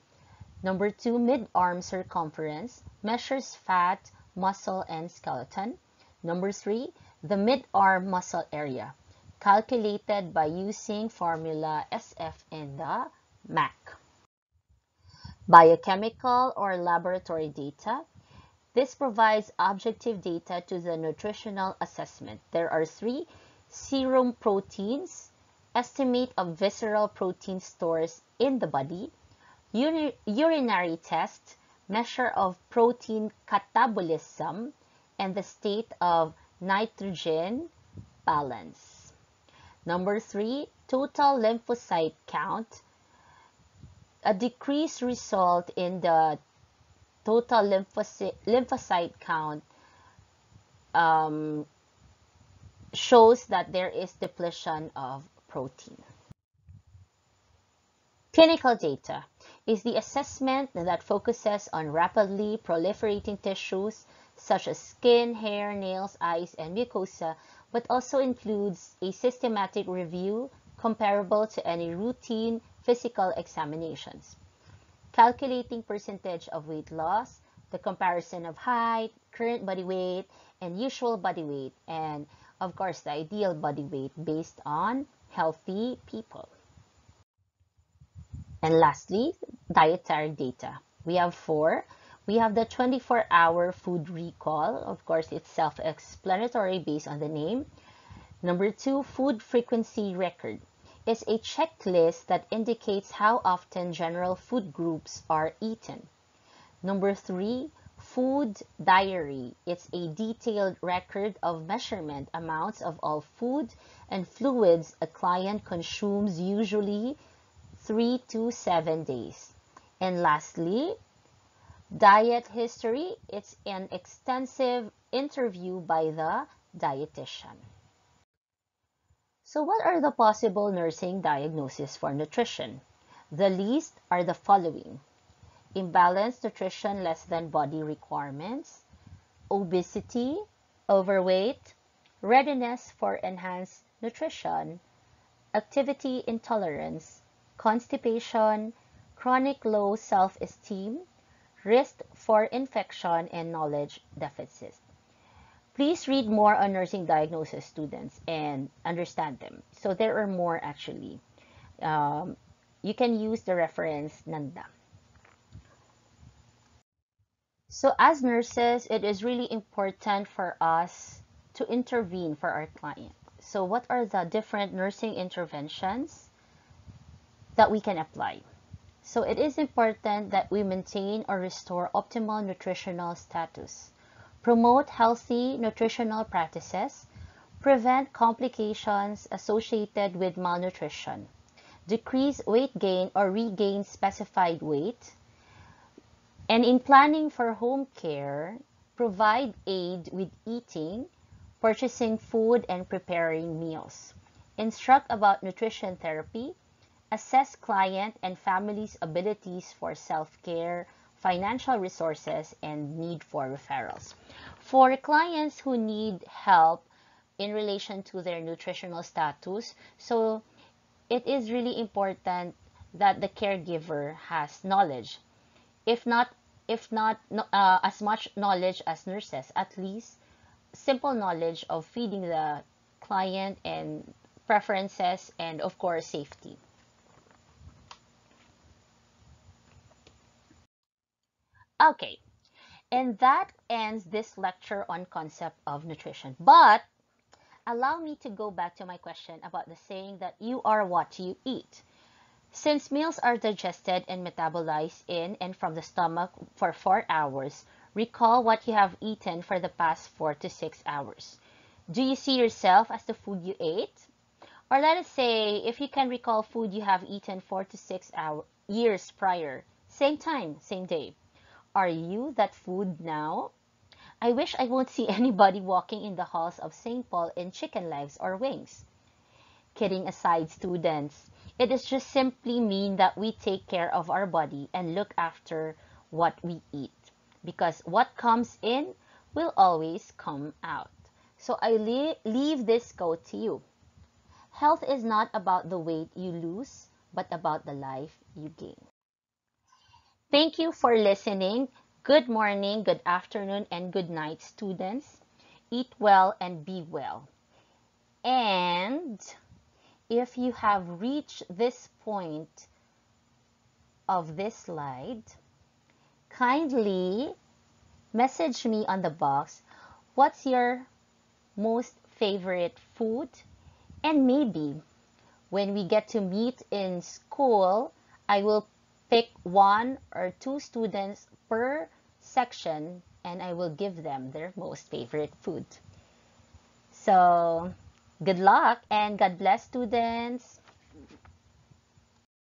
Number 2, mid-arm circumference, measures fat, muscle, and skeleton. Number 3, the mid-arm muscle area, calculated by using formula SF in the MAC. Biochemical or laboratory data. This provides objective data to the nutritional assessment. There are 3, serum proteins, estimate of visceral protein stores in the body, urinary test, measure of protein catabolism, and the state of nitrogen balance. Number 3, total lymphocyte count. A decreased result in the total lymphocyte count shows that there is depletion of protein. Clinical data is the assessment that focuses on rapidly proliferating tissues such as skin, hair, nails, eyes, and mucosa, but also includes a systematic review comparable to any routine physical examinations. Calculating percentage of weight loss, the comparison of height, current body weight, and usual body weight, and of course the ideal body weight based on healthy people. And lastly, dietary data. We have 4. We have the 24-hour food recall. Of course, it's self-explanatory based on the name. Number 2, food frequency record. It's a checklist that indicates how often general food groups are eaten. Number 3, food diary. It's a detailed record of measurement amounts of all food and fluids a client consumes, usually 3 to 7 days. And lastly, diet history. It's an extensive interview by the dietitian. So what are the possible nursing diagnoses for nutrition? The least are the following: imbalanced nutrition less than body requirements, obesity, overweight, readiness for enhanced nutrition, activity intolerance, constipation, chronic low self-esteem, risk for infection, and knowledge deficits. Please read more on nursing diagnosis, students, and understand them. So there are more actually. Um, you can use the reference Nanda. So as nurses, it is really important for us to intervene for our client. So what are the different nursing interventions that we can apply? So it is important that we maintain or restore optimal nutritional status, promote healthy nutritional practices, prevent complications associated with malnutrition, decrease weight gain or regain specified weight, and in planning for home care, provide aid with eating, purchasing food, and preparing meals. Instruct about nutrition therapy, assess client and family's abilities for self-care, financial resources, and need for referrals. For clients who need help in relation to their nutritional status, so it is really important that the caregiver has knowledge. If not, as much knowledge as nurses, at least simple knowledge of feeding the client and preferences and of course safety. Okay, and that ends this lecture on concept of nutrition. But allow me to go back to my question about the saying that you are what you eat. Since meals are digested and metabolized in and from the stomach for 4 hours, recall what you have eaten for the past 4 to 6 hours. Do you see yourself as the food you ate? Or let us say, if you can recall food you have eaten 4 to 6 years prior, same time, same day. Are you that food now? I wish I won't see anybody walking in the halls of St. Paul in chicken legs or wings. Kidding aside, students, it is just simply mean that we take care of our body and look after what we eat. Because what comes in will always come out. So I leave this quote to you. Health is not about the weight you lose, but about the life you gain. Thank you for listening. Good morning, good afternoon, and good night, students. Eat well and be well. And if you have reached this point of this slide, kindly message me on the box what's your most favorite food, and maybe when we get to meet in school, I will pick 1 or 2 students per section and I will give them their most favorite food. So, good luck and God bless, students.